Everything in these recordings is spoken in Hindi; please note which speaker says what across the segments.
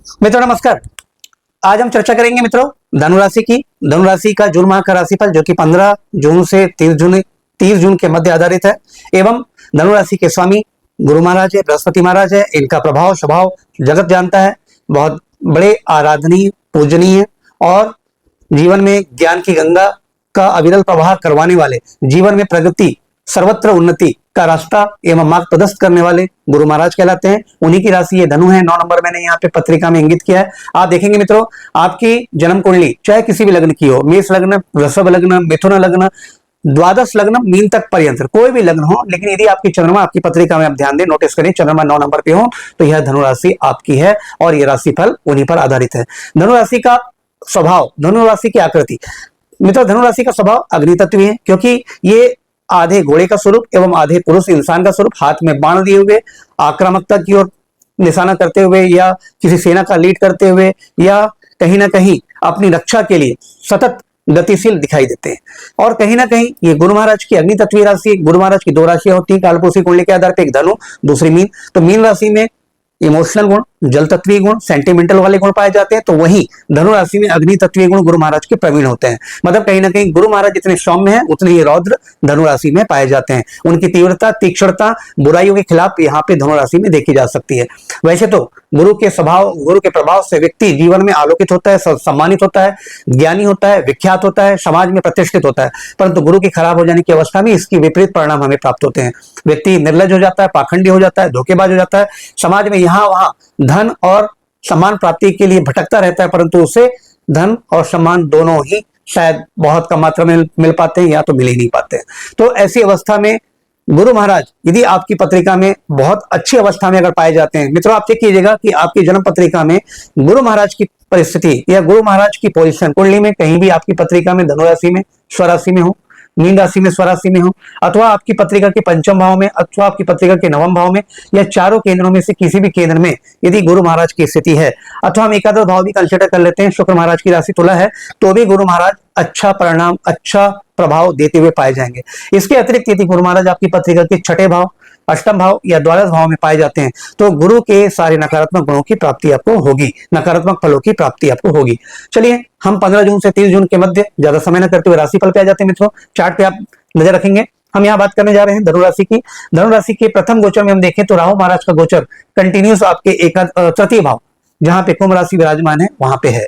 Speaker 1: मित्रों नमस्कार। आज हम चर्चा करेंगे मित्रों धनुराशि की। धनुराशि का जून माह का राशिफल जो कि 15 जून से 30 जून के मध्य आधारित है। एवं धनुराशि के स्वामी गुरु महाराज है, बृहस्पति महाराज है। इनका प्रभाव स्वभाव जगत जानता है, बहुत बड़े आराधनीय पूजनीय और जीवन में ज्ञान की गंगा का अविरल प्रवाह करवाने वाले, जीवन में प्रगति सर्वत्र उन्नति का रास्ता एवं मार्ग प्रदर्शित करने वाले गुरु महाराज कहलाते हैं। उन्हीं की राशि ये धनु है। 9 नंबर मैंने यहाँ पे पत्रिका में इंगित किया है। आप देखेंगे मित्रों, आपकी जन्म कुंडली चाहे किसी भी लग्न की हो, मेष लग्न, वृषभ लग्न, मिथुन लग्न, द्वादश लग्न, मीन तक पर्यंत कोई भी लग्न हो, लेकिन यदि आपकी चंद्रमा आपकी पत्रिका में आप ध्यान दें, नोटिस करें चंद्रमा 9 नंबर पे हो तो यह धनुराशि आपकी है और यह राशिफल उन्हीं पर आधारित है। धनुराशि का स्वभाव, धनुराशि की आकृति मित्रों, धनुराशि का स्वभाव अग्नि तत्व है, क्योंकि ये आधे घोड़े का स्वरूप एवं आधे पुरुष इंसान का स्वरूप, हाथ में बाण दिए हुए आक्रामकता की ओर निशाना करते हुए या किसी सेना का लीड करते हुए या कहीं ना कहीं अपनी रक्षा के लिए सतत गतिशील दिखाई देते हैं। और कहीं ना कहीं ये गुरु महाराज की अग्नि तत्वीय राशि, गुरु महाराज की 2 राशियां होती हैं कालपुरुषी कुंडली के आधार पर, एक धनु दूसरी मीन। तो मीन राशि में इमोशनल गुण, जल तत्वीय गुण, सेंटिमेंटल वाले गुण पाए जाते हैं, तो वहीं धनु राशि में अग्नि तत्वीय गुण गुरु महाराज के प्रवीण होते हैं। मतलब कहीं ना कहीं गुरु महाराज जितने सौम्य हैं उतने ही रौद्र धनु राशि में पाए जाते हैं। उनकी तीव्रता तीक्ष्णता बुराइयों के खिलाफ यहाँ पे धनु राशि में देखी जा सकती है। वैसे तो गुरु के स्वभाव, गुरु के प्रभाव से व्यक्ति जीवन में आलोकित होता है, सम्मानित होता है, ज्ञानी होता है, विख्यात होता है, समाज में प्रतिष्ठित होता है। परंतु गुरु के खराब हो जाने की अवस्था में इसकी विपरीत परिणाम हमें प्राप्त होते हैं। व्यक्ति निर्लज हो जाता है, पाखंडी हो जाता है, धोखेबाज हो जाता है, समाज में यहाँ वहां धन और सम्मान प्राप्ति के लिए भटकता रहता है, परंतु उसे धन और सम्मान दोनों ही शायद बहुत कम मात्रा में मिल पाते हैं या तो मिल ही नहीं पाते। तो ऐसी अवस्था में गुरु महाराज यदि आपकी पत्रिका में बहुत अच्छी अवस्था में अगर पाए जाते हैं, मित्रों आप चेक कीजिएगा कि आपकी जन्म पत्रिका में गुरु महाराज की परिस्थिति या गुरु महाराज की पोजीशन कुंडली में कहीं भी आपकी पत्रिका में धनु राशि में, स्वराशि में हो, मीन राशि में, स्वराशि में हो, अथवा आपकी पत्रिका के पंचम भाव में, अथवा आपकी पत्रिका के नवम भाव में, या चारों केंद्रों में से किसी भी केंद्र में यदि गुरु महाराज की स्थिति है, अथवा हम एकादश भाव भी कंसिडर कर लेते हैं, शुक्र महाराज की राशि तुला है, तो भी गुरु महाराज अच्छा परिणाम, अच्छा प्रभाव देते हुए पाए जाएंगे। इसके अतिरिक्त यदि गुरु महाराज आपकी पत्रिका के छठे भाव, अष्टम भाव या द्वादश भाव में पाए जाते हैं तो गुरु के सारे नकारात्मक गुणों की प्राप्ति आपको होगी, नकारात्मक फलों की प्राप्ति आपको होगी। चलिए हम 15 जून से 30 जून के मध्य ज्यादा समय न करते हुए राशिफल पे आ जाते हैं। मित्रों चार्ट पे आप नजर रखेंगे, हम यहाँ बात करने जा रहे हैं धनुराशि की। धनुराशि के प्रथम गोचर में हम देखें तो राहु महाराज का गोचर कंटिन्यूस आपके तृतीय भाव जहां पे कुंभ राशि विराजमान है वहां पे है।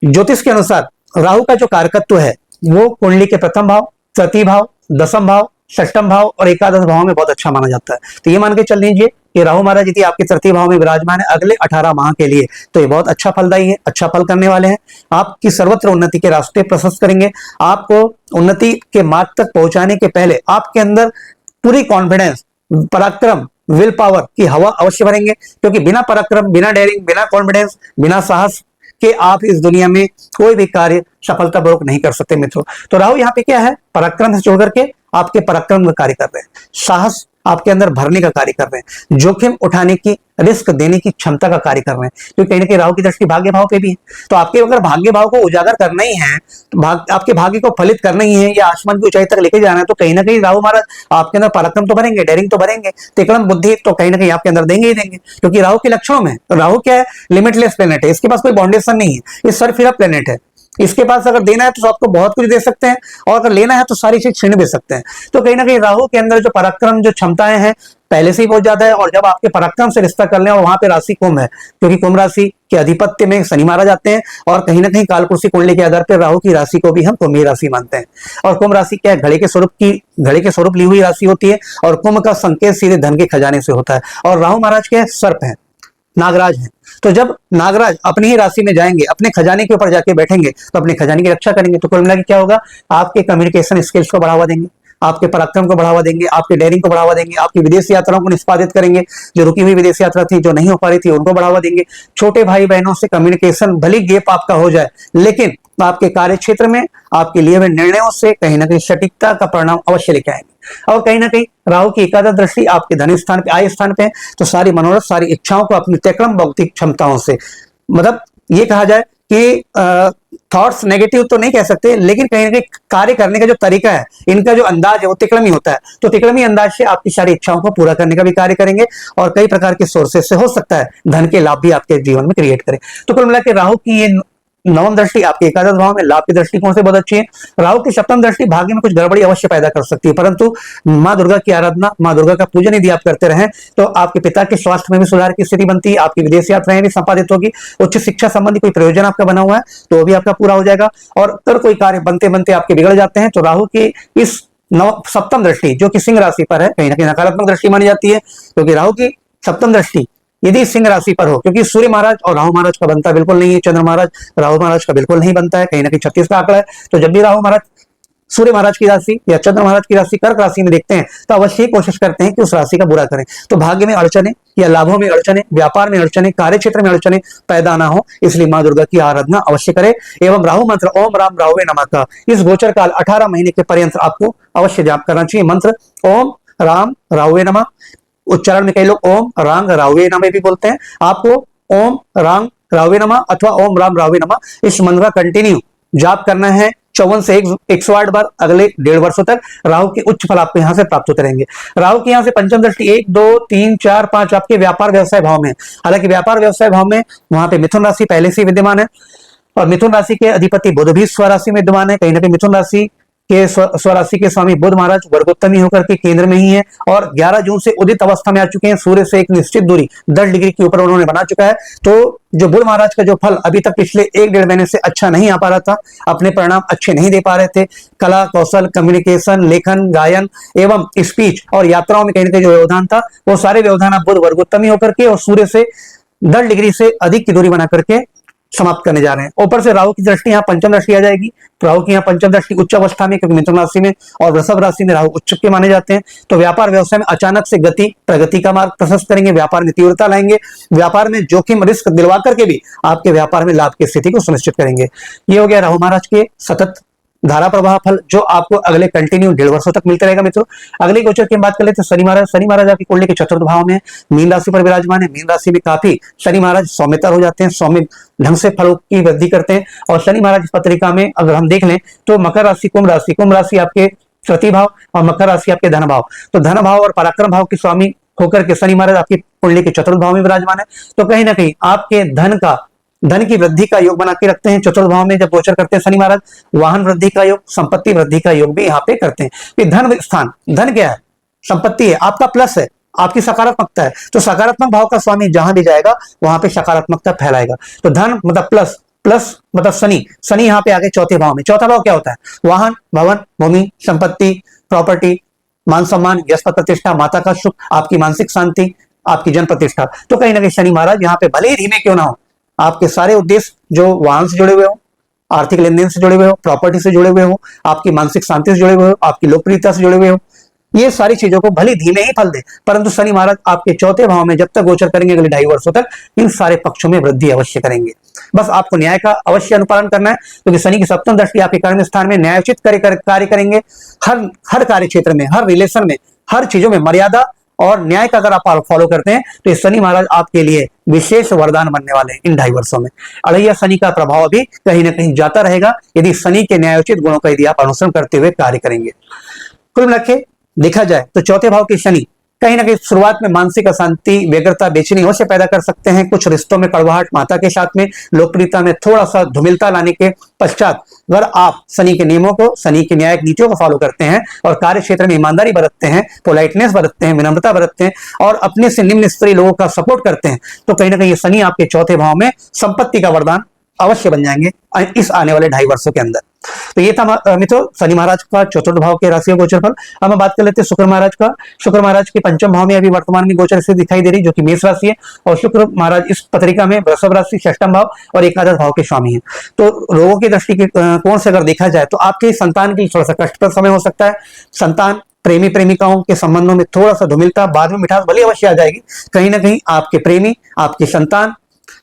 Speaker 1: ज्योतिष के अनुसार राहु का जो कारकत्व है वो कुंडली के प्रथम भाव, तृतीय भाव, दसम भाव, षष्टम भाव और एकादश भाव में बहुत अच्छा माना जाता है। तो ये मान के चल लीजिए कि राहु महाराज यदि आपके तृतीय भाव में विराजमान है अगले 18 माह के लिए, तो ये बहुत अच्छा फलदायी है, अच्छा फल करने वाले हैं। आपकी सर्वत्र उन्नति के रास्ते प्रशस्त करेंगे। आपको उन्नति के मार्ग तक पहुंचाने के पहले आपके अंदर पूरी कॉन्फिडेंस, पराक्रम, विल पावर की हवा अवश्य भरेंगे, क्योंकि बिना पराक्रम, बिना डेयरिंग, बिना कॉन्फिडेंस, बिना साहस कि आप इस दुनिया में कोई भी कार्य सफलतापूर्वक नहीं कर सकते मित्रों। तो राहु यहाँ पे क्या है, पराक्रम से जोड़ करके आपके पराक्रम का कार्य कर रहे हैं, साहस आपके अंदर भरने का कार्य कर रहे हैं, जोखिम उठाने की, रिस्क देने की क्षमता का कार्य कर रहे हैं, क्योंकि कहीं ना कहीं राहु की दृष्टि भाग्य भाव पे भी है। तो आपके अगर भाग्य भाव को उजागर करना ही है, तो आपके भाग्य को फलित करना ही है या आसमान की ऊंचाई तक लेके जाना है, तो कहीं ना कहीं राहु महाराज आपके अंदर पराक्रम तो भरेंगे, डेयरिंग तो भरेंगे, तिकड़म बुद्धि तो कहीं ना कहीं आपके अंदर देंगे ही देंगे, क्योंकि राहु के लक्षणों में राहु क्या है, लिमिटलेस प्लेनेट है, इसके पास कोई बाउंडेशन नहीं है, ये सरफिरा प्लेनेट है। इसके पास अगर देना है तो आपको बहुत कुछ दे सकते हैं और अगर लेना है तो सारी चीज छीन भी सकते हैं। तो कहीं ना कहीं राहु के अंदर जो पराक्रम, जो क्षमताएं हैं पहले से ही बहुत ज्यादा है। और जब आपके पराक्रम से रिश्ता कर लें, और वहां पे राशि कुंभ है, क्योंकि कुंभ राशि के अधिपत्य में शनि महाराज जाते हैं और कहीं ना कहीं कालपुरुषी कुंडली के आधार पर राहु की राशि को भी हम कुंभ राशि मानते हैं। और कुंभ राशि क्या है, घड़े के स्वरूप ली हुई राशि होती है और कुंभ का संकेत सीधे धन के खजाने से होता है। और राहु महाराज क्या है, सर्प है, नागराज है। तो जब नागराज अपनी ही राशि में जाएंगे, अपने खजाने के ऊपर जाके बैठेंगे तो अपने खजाने की रक्षा करेंगे। तो कुल मिला के क्या होगा, आपके कम्युनिकेशन स्किल्स को बढ़ावा देंगे, आपके पराक्रम को बढ़ावा देंगे, आपके डेयरिंग को बढ़ावा देंगे, आपकी विदेश यात्राओं को निष्पादित करेंगे, जो रुकी हुई विदेश यात्रा थी, जो नहीं हो पा रही थी, उनको बढ़ावा देंगे। छोटे भाई बहनों से कम्युनिकेशन भले गैप आपका हो जाए, लेकिन आपके कार्य क्षेत्र में आपके लिए हुए निर्णयों से कहीं ना कहीं सटीकता का परिणाम अवश्य लेके आएंगे। और कहीं ना कहीं राहु की एकादश दृष्टि आपके धन स्थान पे, आय स्थान पे है, तो सारी मनोरथ, सारी इच्छाओं को अपनी तिकड़म भौतिक क्षमताओं से, मतलब ये कहा जाए कि थॉट्स नेगेटिव तो नहीं कह सकते, लेकिन कहीं ना कहीं कार्य करने का जो तरीका है, इनका जो अंदाज है वो तिकड़मी होता है। तो तिकड़मी अंदाज से आपकी सारी इच्छाओं को पूरा करने का भी कार्य करेंगे और कई प्रकार के सोर्सेस से हो सकता है धन के लाभ भी आपके जीवन में क्रिएट करें। तो कुल मिला के राहु की ये नवम दृष्टि आपके एकादश भाव में लाभ की दृष्टिकोण से बहुत अच्छी है। राहु की सप्तम दृष्टि भाग्य में कुछ गड़बड़ी अवश्य पैदा कर सकती है, परंतु मां दुर्गा की आराधना, मां दुर्गा का पूजन यदि आप करते रहें तो आपके पिता के स्वास्थ्य में भी सुधार की स्थिति बनती है, आपकी विदेश यात्राएं भी संपादित होगी, उच्च शिक्षा संबंधी कोई प्रयोजन आपका बना हुआ है तो वो भी आपका पूरा हो जाएगा। और अगर कोई कार्य बनते बनते आपके बिगड़ जाते हैं तो राहु की इस नव सप्तम दृष्टि जो कि सिंह राशि पर है, कहीं ना कहीं नकारात्मक दृष्टि मानी जाती है, क्योंकि राहु की सप्तम दृष्टि यदि सिंह राशि पर हो, क्योंकि सूर्य महाराज और राहु महाराज का बनता बिल्कुल नहीं है, चंद्र महाराज राहु महाराज का बिल्कुल नहीं बनता है, कहीं ना कहीं 36 का आंकड़ा है। तो जब भी राहु महाराज सूर्य महाराज की राशि या चंद्र महाराज की राशि कर्क राशि में देखते हैं तो अवश्य ही कोशिश करते हैं कि उस राशि का बुरा करें। तो भाग्य में अड़चने या लाभों में अड़चने, व्यापार में अड़चने, कार्य क्षेत्र में अड़चने पैदा ना हो, इसलिए मां दुर्गा की आराधना अवश्य करें। एवं राहु मंत्र ओम राम राहुवे नमः का इस गोचर काल 18 महीने के पर्यंत आपको अवश्य जाप करना चाहिए। मंत्र ओम राम राहुवे नमः, उच्चारण में कई लोग ओम रांग राहुवे नमः भी बोलते हैं, आपको ओम रांग राहुवे नमः अथवा ओम राम राहुवे नमः इस मंत्र का कंटिन्यू जाप करना है 54 से 108 बार अगले 1.5 वर्षों तक। राहु के उच्च फल आपको यहां से प्राप्त होते रहेंगे। राहु की यहां से पंचम दृष्टि 1 2 3 4 5 आपके व्यापार व्यवसाय भाव में, हालांकि व्यापार व्यवसाय भाव में वहां पे मिथुन राशि पहले से विद्यमान है और मिथुन राशि के अधिपति बुध भी स्वराशि में विद्यमान है। कहीं ना कहीं मिथुन राशि के स्वराशि के स्वामी बुध महाराज वर्गोत्तमी होकर के केंद्र में ही है और 11 जून से उदित अवस्था में आ चुके हैं। सूर्य से एक निश्चित दूरी 10 डिग्री के ऊपर उन्होंने बना चुका है। तो जो बुध महाराज का जो फल अभी तक पिछले 1-1.5 महीने से अच्छा नहीं आ पा रहा था, अपने परिणाम अच्छे नहीं दे पा रहे थे, कला कौशल कम्युनिकेशन लेखन गायन एवं स्पीच और यात्राओं में कहीं ना कहीं जो व्यवधान था वो सारे व्यवधान आप बुध वर्गोत्तमी होकर के और सूर्य से 10 डिग्री से अधिक की दूरी बना करके समाप्त करने जा रहे हैं। ऊपर से राहु की दृष्टि यहाँ पंचम दृष्टि आ जाएगी। राहु की यहाँ पंचम दृष्टि उच्च अवस्था में, क्योंकि मिथुन राशि में और वृषभ राशि में राहु उच्च के माने जाते हैं। तो व्यापार व्यवसाय में अचानक से गति प्रगति का मार्ग प्रशस्त करेंगे, व्यापार में तीव्रता लाएंगे, व्यापार में जोखिम रिस्क दिलवा करके भी आपके व्यापार में लाभ की स्थिति को सुनिश्चित करेंगे। ये हो गया राहु महाराज के सतत धारा प्रवाह फल जो आपको अगले कंटिन्यू 1.5 वर्षों तक मिलते रहेगा। मित्रों अगले गोचर की बात कर लेते हैं शनि महाराज। शनि महाराज आपकी कुंडली के चतुर्थ भाव में मीन राशि पर विराजमान है। मीन राशि में काफी शनि महाराज सौम्यतर हो जाते हैं, सौम्य ढंग से फलों की वृद्धि करते हैं। और शनि महाराज इस पत्रिका में अगर हम देख लें तो मकर राशि कुंभ राशि आपके तृतीय भाव और मकर राशि आपके धन भाव। तो धन भाव और पराक्रम भाव के स्वामी होकर के शनि महाराज आपकी कुंडली के चतुर्थ भाव में विराजमान है। तो कहीं ना कहीं आपके धन की वृद्धि का योग बना के रखते हैं। चतुर्थ भाव में जब गोचर करते हैं शनि महाराज, वाहन वृद्धि का योग, संपत्ति वृद्धि का योग भी यहाँ पे करते हैं। धन स्थान, धन क्या है? संपत्ति है, आपका प्लस है, आपकी सकारात्मकता है। तो सकारात्मक भाव का स्वामी जहां भी जाएगा वहां पे सकारात्मकता फैलाएगा। तो धन मतलब प्लस मतलब शनि यहाँ पे आगे चौथे भाव में। चौथा भाव क्या होता है? वाहन, भवन, भूमि, संपत्ति, प्रॉपर्टी, मान सम्मान, यश प्रतिष्ठा, माता का सुख, आपकी मानसिक शांति, आपकी जन प्रतिष्ठा। तो कहीं ना कहीं शनि महाराज यहाँ पे भले ही धीमे क्यों ना हो, आपके सारे उद्देश्य जो वाहन से जुड़े हुए हो, आर्थिक लेन देन से जुड़े हुए हो, प्रॉपर्टी से जुड़े हुए हो, आपकी मानसिक शांति से जुड़े हुए हो, आपकी लोकप्रियता से जुड़े हुए हो, ये सारी चीजों को भले धीमे ही फल दे, परंतु शनि महाराज आपके चौथे भाव में जब तक गोचर करेंगे अगले 2.5 वर्षों तक इन सारे पक्षों में वृद्धि अवश्य करेंगे। बस आपको न्याय का अवश्य अनुपालन करना है, क्योंकि शनि की सप्तम दृष्टि आपके कर्म स्थान में न्यायोचित कार्य करेंगे। हर कार्य क्षेत्र में, हर रिलेशन में, हर चीजों में मर्यादा और न्याय का अगर आप फॉलो करते हैं तो शनि महाराज आपके लिए विशेष वरदान बनने वाले हैं इन 2.5 वर्षों में। अड़ैया शनि का प्रभाव भी कहीं ना कहीं जाता रहेगा यदि शनि के न्यायोचित गुणों का यदि आप अनुसरण करते हुए कार्य करेंगे। कुल मिला के देखा जाए तो चौथे भाव के शनि कहीं ना कहीं शुरुआत में मानसिक अशांति, व्यग्रता, बेचैनी अवश्य पैदा कर सकते हैं। कुछ रिश्तों में कड़वाहट, माता के साथ में लोकप्रियता में थोड़ा सा धूमिलता लाने के पश्चात अगर आप शनि के नियमों को, शनि की न्यायिक नीतियों को फॉलो करते हैं और कार्य क्षेत्र में ईमानदारी बरतते हैं, पोलाइटनेस बरतते हैं, विनम्रता बरतते हैं और अपने से निम्न स्तरीय लोगों का सपोर्ट करते हैं, तो कहीं ना कहीं शनि आपके चौथे भाव में संपत्ति का वरदान अवश्य बन जाएंगे इस आने वाले 2.5 वर्षों के अंदर। तो ये था मित्रों शनि महाराज का चतुर्थ भाव के राशि गोचर फल। अब हम बात कर लेते हैं शुक्र महाराज का। शुक्र महाराज के पंचम भाव में अभी वर्तमान में गोचर से दिखाई दे रही, जो कि मेष राशि है, और शुक्र महाराज इस पत्रिका में वृषभ राशि, षष्ठम भाव और एकादश भाव के स्वामी है। तो रोगों की दृष्टि के कोण से अगर देखा जाए तो आपके संतान के लिए थोड़ा सा कष्टप्रद समय हो सकता है। संतान, प्रेमी प्रेमिकाओं के संबंधों में थोड़ा सा धूमिलता, बाद में मिठास भले अवश्य आ जाएगी। कहीं ना कहीं आपके प्रेमी, आपके संतान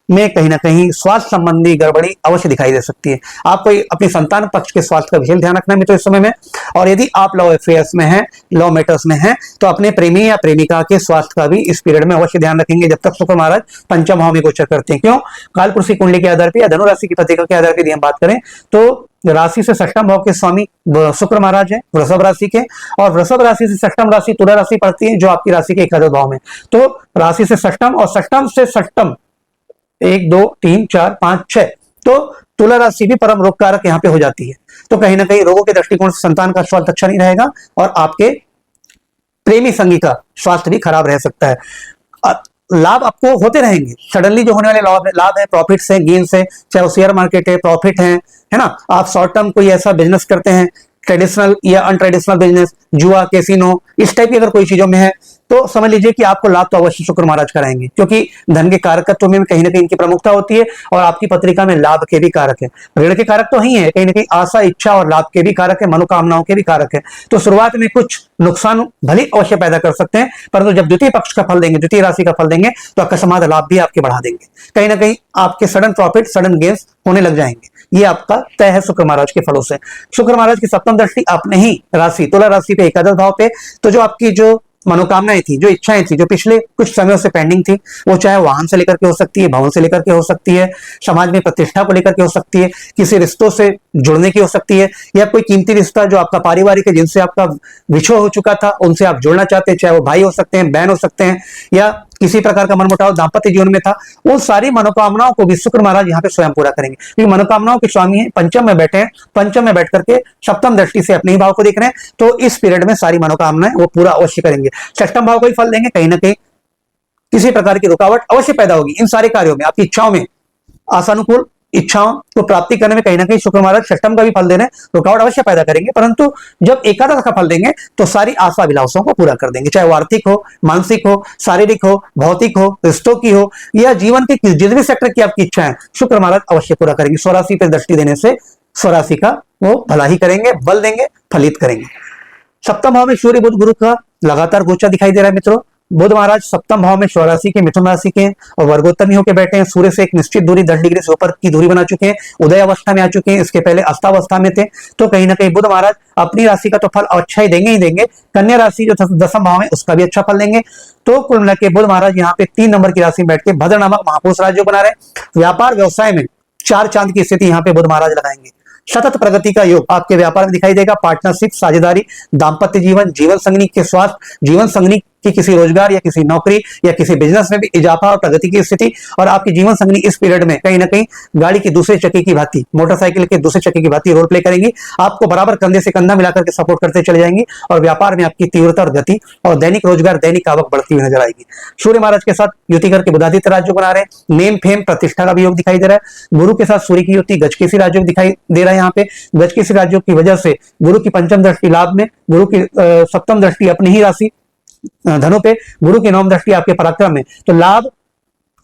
Speaker 1: में कहीं ना कहीं स्वास्थ्य संबंधी गड़बड़ी अवश्य दिखाई दे सकती है। आपको अपनी संतान पक्ष के स्वास्थ्य का विशेष ध्यान रखना है मित्रों इस समय में। और यदि आप लव अफेयर्स में हैं, लव मैटर्स में हैं, तो अपने प्रेमी या प्रेमिका के स्वास्थ्य का भी इस पीरियड में अवश्य ध्यान रखेंगे जब तक शुक्र महाराज पंचम भाव में गोचर करते हैं। क्यों? कालपुरुषी कुंडली के आधार पर या धनु राशि की पत्रिका के आधार पर यदि हम बात करें तो राशि से षष्ठम भाव के स्वामी शुक्र महाराज हैं वृषभ राशि के, और वृषभ राशि से षष्ठम राशि तुला राशि पड़ती है जो आपकी राशि के एकादश भाव में। तो राशि से षष्ठम और षष्ठम से षष्ठम 1 2 3 4 5 6, तो तुला राशि भी परम रोग कारक यहाँ पे हो जाती है। तो कहीं ना कहीं रोगों के दृष्टिकोण से संतान का स्वास्थ्य अच्छा नहीं रहेगा और आपके प्रेमी संगी का स्वास्थ्य भी खराब रह सकता है। लाभ आपको होते रहेंगे, सडनली जो होने वाले लाभ है, प्रॉफिट्स है, गेन्स है, चाहे वो शेयर मार्केट है, प्रॉफिट है ना। आप शॉर्ट टर्म कोई ऐसा बिजनेस करते हैं, ट्रेडिशनल या अनट्रेडिशनल बिजनेस, जुआ, कैसीनो, इस टाइप की अगर कोई चीजों में है तो समझ लीजिए कि आपको लाभ तो अवश्य शुक्र महाराज कराएंगे, क्योंकि धन के कारकत्व में कहीं ना कहीं इनकी प्रमुखता होती है और आपकी पत्रिका में लाभ के भी कारक है। ऋण के कारक तो ही है, कहीं ना कहीं आशा, इच्छा और लाभ के भी कारक है, मनोकामनाओं के भी कारक है। तो शुरुआत में कुछ नुकसान भले अवश्य पैदा कर सकते हैं, परंतु जब द्वितीय पक्ष का फल देंगे, द्वितीय राशि का फल देंगे, तो अकस्मात लाभ भी आपके बढ़ा देंगे। कहीं ना कहीं आपके सडन प्रॉफिट, सडन गेन्स होने लग जाएंगे। ये आपका तय है शुक्र महाराज के फलों से। शुक्र महाराज की सप्तम दृष्टि अपने ही राशि तुला राशि पे एकादश भाव पे, तो जो आपकी जो मनोकामनाएं थी, जो इच्छाएं थी, जो पिछले कुछ समय से पेंडिंग थी, वो चाहे वाहन से लेकर के हो सकती है, भवन से लेकर के हो सकती है, समाज में प्रतिष्ठा को लेकर के हो सकती है, किसी रिश्तों से जुड़ने की हो सकती है, या कोई कीमती रिश्ता जो आपका पारिवारिक है, जिनसे आपका विछोह हो चुका था, उनसे आप जुड़ना चाहते हैं, चाहे वो भाई हो सकते हैं, बहन हो सकते हैं, या किसी प्रकार का मनमुटाव दांपत्य जीवन में था, उन सारी मनोकामनाओं को भी शुक्र महाराज यहाँ पे स्वयं पूरा करेंगे, क्योंकि मनोकामनाओं के स्वामी हैं, पंचम में बैठे हैं, पंचम में बैठ करके सप्तम दृष्टि से अपने ही भाव को देख रहे हैं, तो इस पीरियड में सारी मनोकामनाएं वो पूरा अवश्य करेंगे। षष्ठम भाव को ही फल देंगे, कहीं ना कहीं किसी प्रकार की रुकावट अवश्य पैदा होगी इन सारे कार्यों में, आपकी इच्छाओं में, आशानुकूल इच्छाओं को प्राप्ति करने में कहीं ना कहीं शुक्र महाराज षष्ठम का भी फल देने रुकावट अवश्य पैदा करेंगे, परंतु जब एकादश का फल देंगे तो सारी आशा अभिलाषाओं को पूरा कर देंगे, चाहे वो आर्थिक हो, मानसिक हो, शारीरिक हो, भौतिक हो, रिश्तों की हो, या जीवन के जिस भी सेक्टर की आपकी इच्छा है, शुक्र महाराज अवश्य पूरा करेंगे। स्वराशि पर दृष्टि देने से स्वराशि का वो भला ही करेंगे, बल देंगे, फलित करेंगे। सप्तम भाव में सूर्य बुध गुरु का लगातार गोचर दिखाई दे रहा है मित्रों। बुध महाराज सप्तम भाव में स्वराशि के, मिथुन राशि के और वर्गोत्तमी होकर बैठे हैं। सूर्य से एक निश्चित दूरी 10 डिग्री से ऊपर की दूरी बना चुके हैं, उदय अवस्था में आ चुके हैं, इसके पहले अस्तावस्था में थे। तो कहीं ना कहीं बुध महाराज अपनी राशि का तो फल अच्छा ही देंगे ही देंगे, कन्या राशि जो दसम भाव है उसका भी अच्छा फल देंगे। तो कुल मिला के बुध महाराज यहाँ पे 3 नंबर की राशि में बैठ के भद्र नामक महापुरुष राज्य बना रहे हैं। व्यापार व्यवसाय में 4 चांद की स्थिति यहाँ पे बुध महाराज लगाएंगे। सतत प्रगति का योग आपके व्यापार में दिखाई देगा। पार्टनरशिप, साझेदारी, दाम्पत्य जीवन, जीवन संगनी के स्वास्थ्य, जीवन संगनी की किसी रोजगार या किसी नौकरी या किसी बिजनेस में भी इजाफा और प्रगति की स्थिति, और आपकी जीवन संगनी इस पीरियड में कहीं ना कहीं गाड़ी की दूसरे चक्के की भांति, मोटरसाइकिल के दूसरे चक्के की भांति रोल प्ले करेंगी। आपको बराबर कंधे से कंधा मिलाकर के सपोर्ट करते चले जाएंगी और व्यापार में आपकी तीव्रता और गति और दैनिक रोजगार, दैनिक आवक बढ़ती हुई नजर आएगी। सूर्य महाराज के साथ युति करके बुधादित्य राजयोग बना रहे हैं। नेम फेम प्रतिष्ठा का भी योग दिखाई दे रहा है। गुरु के साथ सूर्य की युति गजकेसरी राजयोग दिखाई दे रहा है। यहाँ पे गजकेसरी राजयोग की वजह से गुरु की पंचम दृष्टि लाभ में, गुरु की सप्तम दृष्टि अपनी ही राशि धनु पे, गुरु की नवम दृष्टि आपके पराक्रम में, तो लाभ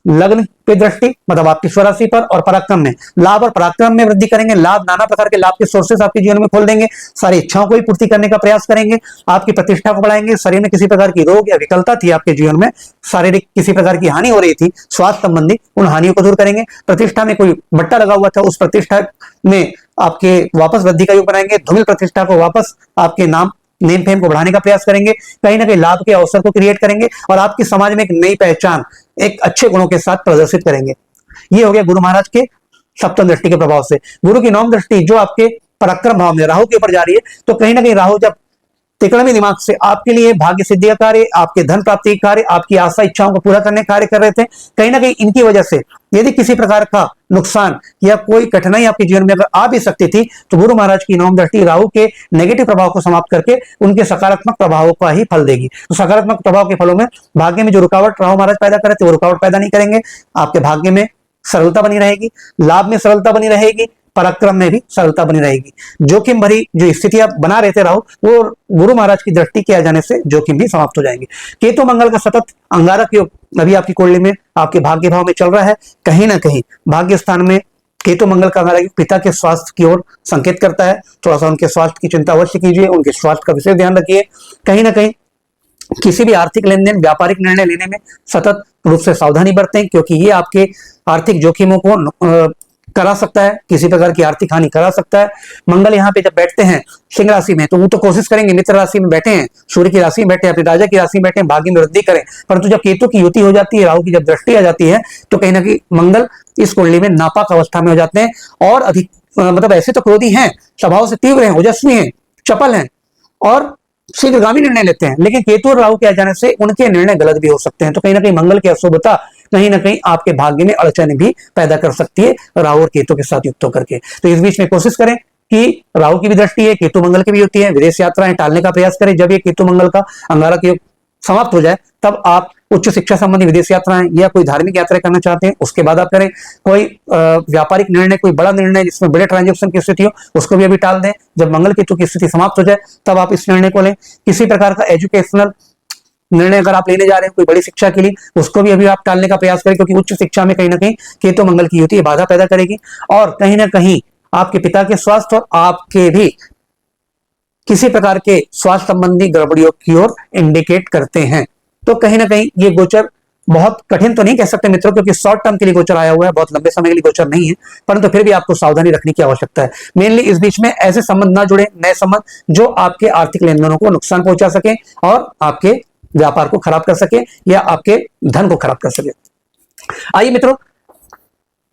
Speaker 1: लग्न पे दृष्टि मतलब आपकी स्वराशि पर और पराक्रम में, लाभ और पराक्रम में वृद्धि करेंगे। लाभ, नाना प्रकार के लाभ के सोर्सेस आपके जीवन में खोल देंगे। सारी इच्छाओं को ही पूर्ति करने का प्रयास करेंगे। आपकी प्रतिष्ठा को बढ़ाएंगे। शरीर में किसी प्रकार की रोग या विकलता थी आपके जीवन में, शारीरिक किसी प्रकार की हानि हो रही थी स्वास्थ्य संबंधी, उन हानियों को दूर करेंगे। प्रतिष्ठा में कोई बट्टा लगा हुआ था, उस प्रतिष्ठा में आपके वापस वृद्धि का योग बनाएंगे। धूमिल प्रतिष्ठा को वापस आपके नाम, नेम फेम को बढ़ाने का प्रयास करेंगे। कहीं ना कहीं लाभ के अवसर को क्रिएट करेंगे और आपकी समाज में एक नई पहचान एक अच्छे गुणों के साथ प्रदर्शित करेंगे। ये हो गया गुरु महाराज के सप्तम दृष्टि के प्रभाव से। गुरु की नवम दृष्टि जो आपके पराक्रम भाव में राहु के ऊपर जा रही है, तो कहीं ना कहीं राहु जब तिकड़मी दिमाग से आपके लिए भाग्य सिद्धि का कार्य, आपके धन प्राप्ति का कार्य, आपकी आशा इच्छाओं को पूरा करने का कार्य कर रहे थे, कहीं ना कहीं इनकी वजह से यदि किसी प्रकार का नुकसान या कोई कठिनाई आपके जीवन में अगर आ भी सकती थी, तो गुरु महाराज की नवम दृष्टि राहु के नेगेटिव प्रभाव को समाप्त करके उनके सकारात्मक प्रभावों का ही फल देगी। तो सकारात्मक प्रभाव के फलों में भाग्य में जो रुकावट राहु महाराज पैदा करे थे, वो रुकावट पैदा नहीं करेंगे। आपके भाग्य में सरलता बनी रहेगी, लाभ में सरलता बनी रहेगी, पराक्रम में भी सरलता बनी रहेगी। जोखिम भरी जो स्थितियां बना रहे थे राहु, वो गुरु महाराज की दृष्टि के आ जाने से जोखिम भी समाप्त हो जाएंगे। केतु मंगल का सतत अंगारक योग अभी आपकी कुंडली में आपके भाग्य भाव में चल रहा है। कहीं ना कहीं भाग्य स्थान में केतु मंगल का अंगारक पिता के स्वास्थ्य की ओर संकेत करता है। थोड़ा सा उनके स्वास्थ्य की चिंता अवश्य कीजिए, उनके स्वास्थ्य का विशेष ध्यान रखिए। कहीं ना कहीं किसी भी आर्थिक लेन देन, व्यापारिक निर्णय लेने में सतत रूप से सावधानी बरतें, क्योंकि ये आपके आर्थिक जोखिमों को करा सकता है, किसी प्रकार की आर्थिक हानि करा सकता है। मंगल यहाँ पे जब बैठते हैं सिंह राशि में, तो वो तो कोशिश करेंगे, मित्र राशि में बैठे हैं, सूर्य की राशि में बैठे हैं, अपनी राजा की राशि में बैठे हैं, भाग्य में वृद्धि करें, परंतु जब केतु की युति हो जाती है, राहु की जब दृष्टि आ जाती है, तो कहीं ना कहीं मंगल इस कुंडली में नापाक अवस्था में हो जाते हैं और अधिक मतलब ऐसे तो क्रोधी हैं, स्वभाव से तीव्र हैं, ओजस्वी हैं, चपल हैं और शीघ्रगामी निर्णय लेते हैं, लेकिन केतु और राहु के आ जाने से उनके निर्णय गलत भी हो सकते हैं। तो कहीं ना कहीं मंगल की अशुभता कहीं ना कहीं आपके भाग्य में अड़चन भी पैदा कर सकती है राहु और केतु के साथ युक्त होकर के। तो इस बीच में कोशिश करें कि राहु की भी दृष्टि है, केतु मंगल की भी होती है, विदेश यात्राएं टालने का प्रयास करें। जब ये केतु मंगल का अंगारक योग समाप्त हो जाए तब आप उच्च शिक्षा संबंधी विदेश यात्राएं या कोई धार्मिक यात्रा करना चाहते हैं उसके बाद आप करें। कोई व्यापारिक निर्णय, कोई बड़ा निर्णय जिसमें बड़े ट्रांजैक्शन की स्थिति हो, उसको भी अभी टाल दें। जब मंगल केतु की स्थिति समाप्त हो जाए तब आप इस निर्णय को लें। किसी प्रकार का एजुकेशनल निर्णय अगर आप लेने जा रहे हैं कोई बड़ी शिक्षा के लिए, उसको भी अभी आप टालने का प्रयास करें, क्योंकि उच्च शिक्षा में कहीं ना कहीं केतु मंगल की युति बाधा पैदा करेगी और कहीं ना कहीं आपके पिता के स्वास्थ्य और आपके भी किसी प्रकार के स्वास्थ्य संबंधी गड़बड़ियों की ओर इंडिकेट करते हैं। तो कहीं ना कहीं ये गोचर बहुत कठिन तो नहीं कह सकते मित्रों, क्योंकि शॉर्ट टर्म के लिए गोचर आया हुआ है, बहुत लंबे समय के लिए गोचर नहीं है, परंतु फिर भी आपको सावधानी रखने की आवश्यकता है। मेनली इस बीच में ऐसे संबंध ना जुड़े, नए संबंध जो आपके आर्थिक लेन देनों को नुकसान पहुंचा सके और आपके व्यापार को खराब कर सके या आपके धन को खराब कर सके। आइए मित्रों,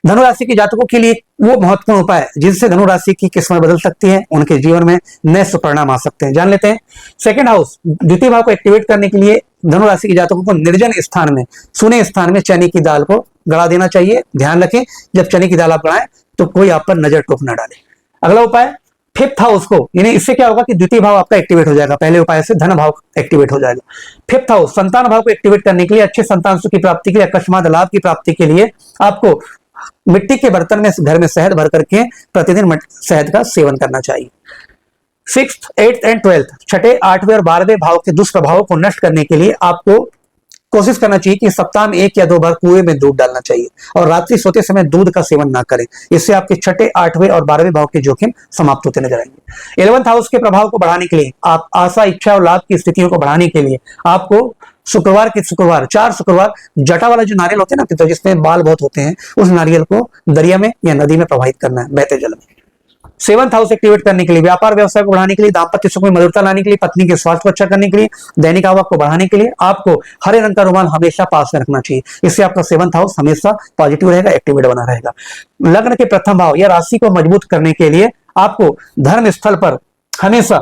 Speaker 1: धनु राशि के जातकों के लिए वो महत्वपूर्ण उपाय जिनसे धनु राशि की किस्मत बदल सकती है, उनके जीवन में नए सुपरिणाम आ सकते हैं, जान लेते हैं। सेकंड हाउस, द्वितीय भाव को एक्टिवेट करने के लिए धनु राशि के जातकों को निर्जन स्थान में, सुने स्थान में चने की दाल को गड़ा देना चाहिए। ध्यान रखें, जब चने की दाल आप गड़ाएं तो कोई आप पर नजर टोक ना डाले। अगला उपाय, फिफ्थ हाउस को, यानी इससे क्या होगा कि द्वितीय भाव आपका एक्टिवेट हो जाएगा, पहले उपाय से धन भाव एक्टिवेट हो जाएगा। फिफ्थ हाउस, संतान भाव को एक्टिवेट करने के लिए, अच्छे संतान सुख की प्राप्ति के लिए, अकस्मात लाभ की प्राप्ति के लिए आपको मिट्टी के बर्तन में घर में शहद भर करके प्रतिदिन शहद का सेवन करना चाहिए। सिक्स्थ, एट्थ एंड ट्वेल्थ, छठे, आठवें और 12वें भाव के दुष्प्रभावों को नष्ट करने के लिए आपको कोशिश करना चाहिए कि सप्ताह में 1 या 2 बार कुएं में दूध डालना चाहिए और रात्रि सोते समय दूध का सेवन ना करें। इससे आपके छठे, 8वें और 12वें भाव के जोखिम समाप्त होते नजर आएंगे। 11th हाउस के प्रभाव को बढ़ाने के लिए, आप आशा, इच्छा और लाभ की स्थितियों को बढ़ाने के लिए आपको शुक्रवार 4 शुक्रवार जटा वाला जो नारियल होते हैं ना, तो जिसमें बाल बहुत होते हैं, उस नारियल को दरिया में या नदी में प्रवाहित करना है, बहते जल में। 7th हाउस एक्टिवेट करने के लिए, व्यापार व्यवसाय को बढ़ाने के लिए, दाम्पत्य सुख में मधुरता लाने के लिए, पत्नी के स्वास्थ्य को अच्छा करने के लिए, दैनिक आवक को बढ़ाने के लिए आपको हरे रंग का रुमाल हमेशा पास में रखना चाहिए। इससे आपका 7th हाउस हमेशा पॉजिटिव रहेगा, एक्टिवेट बना रहेगा। लग्न के प्रथम भाव या राशि को मजबूत करने के लिए आपको धर्म स्थल पर हमेशा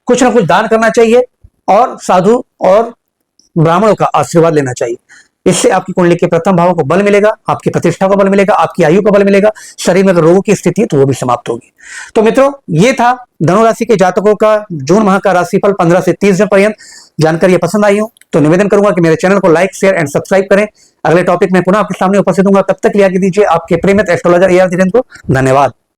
Speaker 1: कुछ ना कुछ दान करना चाहिए और साधु और ब्राह्मणों का आशीर्वाद लेना चाहिए। इससे आपकी कुंडली के प्रथम भाव को बल मिलेगा, आपकी प्रतिष्ठा को बल मिलेगा, आपकी आयु को बल मिलेगा, शरीर में अगर रोगों की स्थिति है तो वो भी समाप्त होगी। तो मित्रों, ये था धनु राशि के जातकों का जून माह का राशिफल 15 से 30 जून पर्यंत। जानकारी पसंद आई हो तो निवेदन करूंगा कि मेरे चैनल को लाइक, शेयर एंड सब्सक्राइब करें। अगले टॉपिक में पुनः आपके सामने उपस्थित होऊंगा, तब तक लिया दीजिए आपके प्रेमित एस्ट्रोलॉजर AR धीरेन्द्र को धन्यवाद।